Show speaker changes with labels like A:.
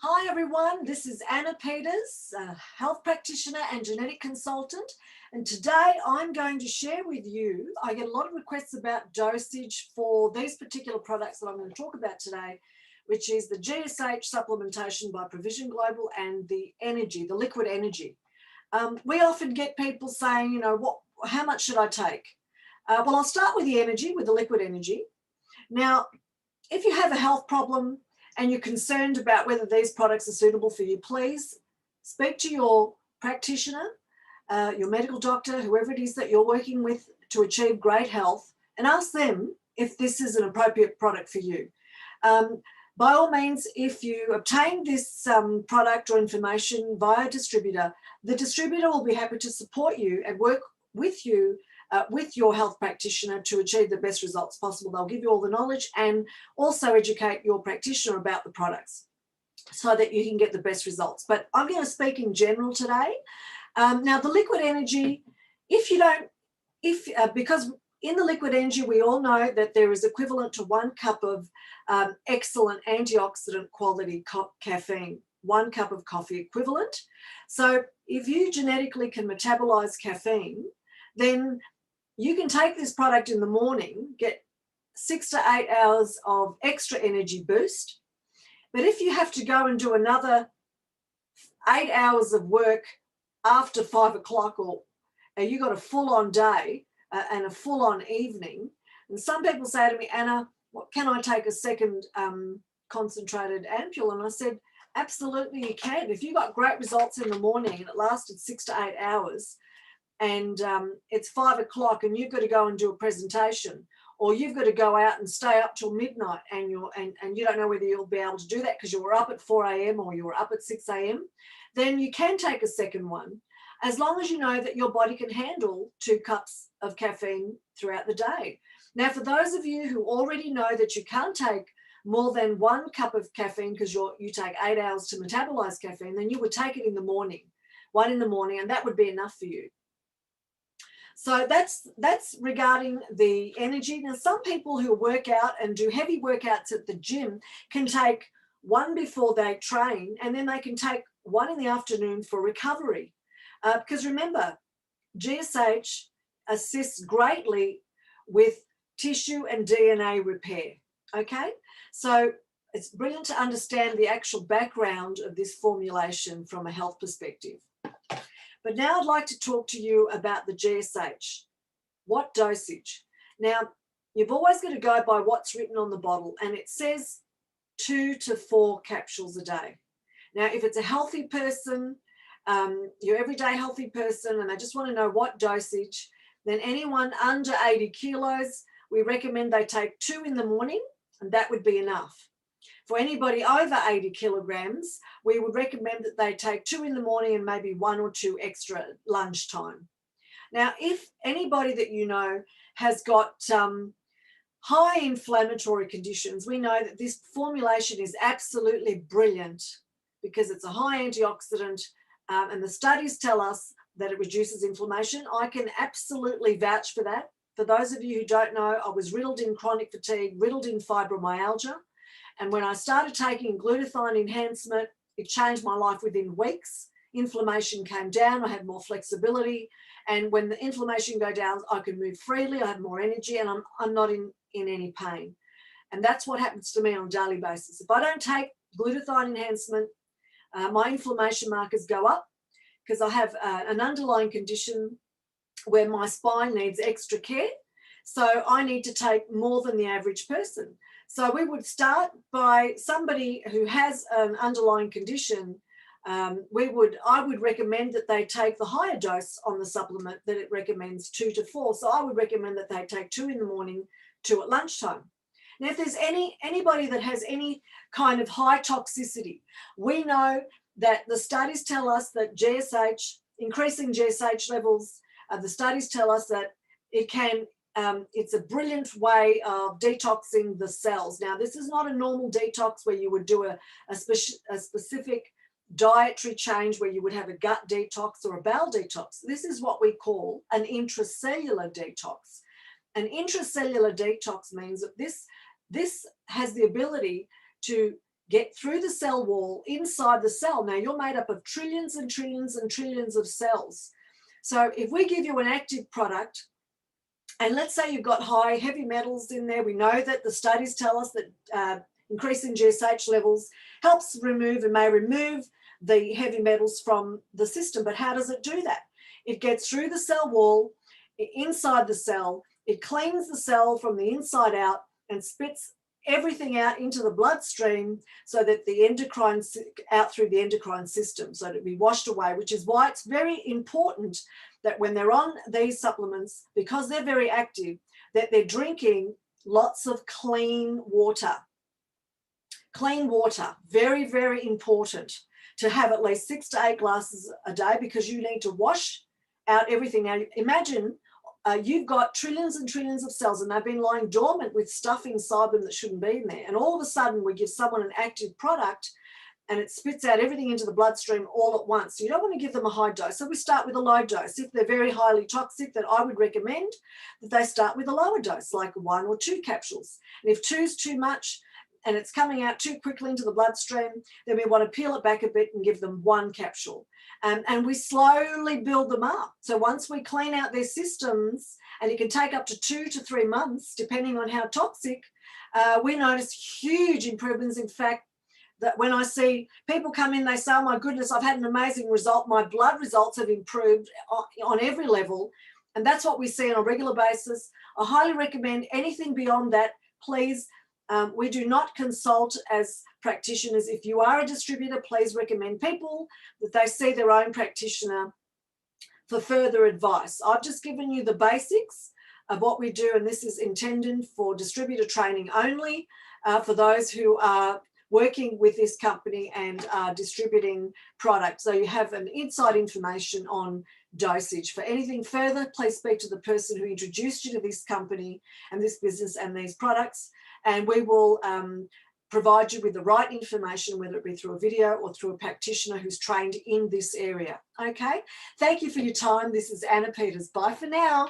A: Hi everyone, this is Anna Peters, a health practitioner and genetic consultant. And today I'm going to share with you, I get a lot of requests about dosage for these particular products that I'm going to talk about today, which is the GSH supplementation by Provizion Global and the energy, the liquid energy. We often get people saying, how much should I take? Well, I'll start with the energy, with the liquid energy. Now, if you have a health problem and you're concerned about whether these products are suitable for you, please speak to your practitioner, your medical doctor, whoever it is that you're working with to achieve great health, and ask them if this is an appropriate product for you. By all means, if you obtain this product or information via a distributor, the distributor will be happy to support you and work with you with your health practitioner to achieve the best results possible. They'll give you all the knowledge and also educate your practitioner about the products so that you can get the best results. But I'm going to speak in general today. Now, the liquid energy, because in the liquid energy, we all know that there is equivalent to 1 cup of excellent antioxidant quality caffeine, 1 cup of coffee equivalent. So if you genetically can metabolize caffeine, then you can take this product in the morning, get 6 to 8 hours of extra energy boost. But if you have to go and do another 8 hours of work after 5 o'clock, or you got a full-on day and a full-on evening, and some people say to me, Anna, can I take a second concentrated ampule? And I said, absolutely you can. If you got great results in the morning and it lasted 6 to 8 hours, and it's 5 o'clock and you've got to go and do a presentation, or you've got to go out and stay up till midnight and you don't know whether you'll be able to do that because you were up at 4 a.m. or you were up at 6 a.m., then you can take a second one, as long as you know that your body can handle 2 cups of caffeine throughout the day. Now, for those of you who already know that you can't take more than 1 cup of caffeine because you take 8 hours to metabolize caffeine, then you would take it in the morning, 1 in the morning, and that would be enough for you. So that's regarding the energy. Now, some people who work out and do heavy workouts at the gym can take 1 before they train, and then they can take 1 in the afternoon for recovery. Because remember, GSH assists greatly with tissue and DNA repair, okay? So it's brilliant to understand the actual background of this formulation from a health perspective. But now I'd like to talk to you about the GSH. What dosage? Now, you've always got to go by what's written on the bottle, and it says 2 to 4 capsules a day. Now, if it's a healthy person, your everyday healthy person, and they just want to know what dosage, then anyone under 80 kilos, we recommend they take 2 in the morning, and that would be enough. For anybody over 80 kilograms, we would recommend that they take 2 in the morning and maybe 1 or 2 extra at lunchtime. Now, if anybody that you know has got high inflammatory conditions, we know that this formulation is absolutely brilliant because it's a high antioxidant, and the studies tell us that it reduces inflammation. I can absolutely vouch for that. For those of you who don't know, I was riddled in chronic fatigue, riddled in fibromyalgia. And when I started taking glutathione enhancement, it changed my life within weeks. Inflammation came down, I had more flexibility. And when the inflammation go down, I can move freely, I have more energy, and I'm not in any pain. And that's what happens to me on a daily basis. If I don't take glutathione enhancement, my inflammation markers go up because I have an underlying condition where my spine needs extra care. So I need to take more than the average person. So we would start by somebody who has an underlying condition. I would recommend that they take the higher dose on the supplement that it recommends, 2 to 4. So I would recommend that they take 2 in the morning, 2 at lunchtime. Now, if there's anybody that has any kind of high toxicity, we know that the studies tell us that increasing GSH levels, the studies tell us that it's a brilliant way of detoxing the cells. Now, this is not a normal detox where you would do a specific dietary change where you would have a gut detox or a bowel detox. This is what we call an intracellular detox. An intracellular detox means that this has the ability to get through the cell wall inside the cell. Now, you're made up of trillions and trillions and trillions of cells. So if we give you an active product, and let's say you've got high heavy metals in there, we know that the studies tell us that increasing GSH levels helps remove and may remove the heavy metals from the system. But how does it do that? It gets through the cell wall, inside the cell, it cleans the cell from the inside out and spits everything out into the bloodstream so that the endocrine, out through the endocrine system, so to be washed away, which is why it's very important that when they're on these supplements, because they're very active, that they're drinking lots of clean water. Clean water, very, very important to have at least 6 to 8 glasses a day, because you need to wash out everything. Now, imagine you've got trillions and trillions of cells and they've been lying dormant with stuff inside them that shouldn't be in there. And all of a sudden we give someone an active product and it spits out everything into the bloodstream all at once. So you don't want to give them a high dose. So we start with a low dose. If they're very highly toxic, then I would recommend that they start with a lower dose, like 1 or 2 capsules. And if 2 is too much and it's coming out too quickly into the bloodstream, then we want to peel it back a bit and give them 1 capsule. And we slowly build them up. So once we clean out their systems, and it can take up to 2 to 3 months, depending on how toxic, we notice huge improvements. In fact, that when I see people come in, they say, oh my goodness, I've had an amazing result. My blood results have improved on every level. And that's what we see on a regular basis. I highly recommend anything beyond that, please. We do not consult as practitioners. If you are a distributor, please recommend people that they see their own practitioner for further advice. I've just given you the basics of what we do, and this is intended for distributor training only, for those who are working with this company and are distributing products. So you have an inside information on dosage. For anything further, please speak to the person who introduced you to this company and this business and these products, and we will provide you with the right information, whether it be through a video or through a practitioner who's trained in this area. Okay, thank you for your time. This is Anna Peters. Bye for now.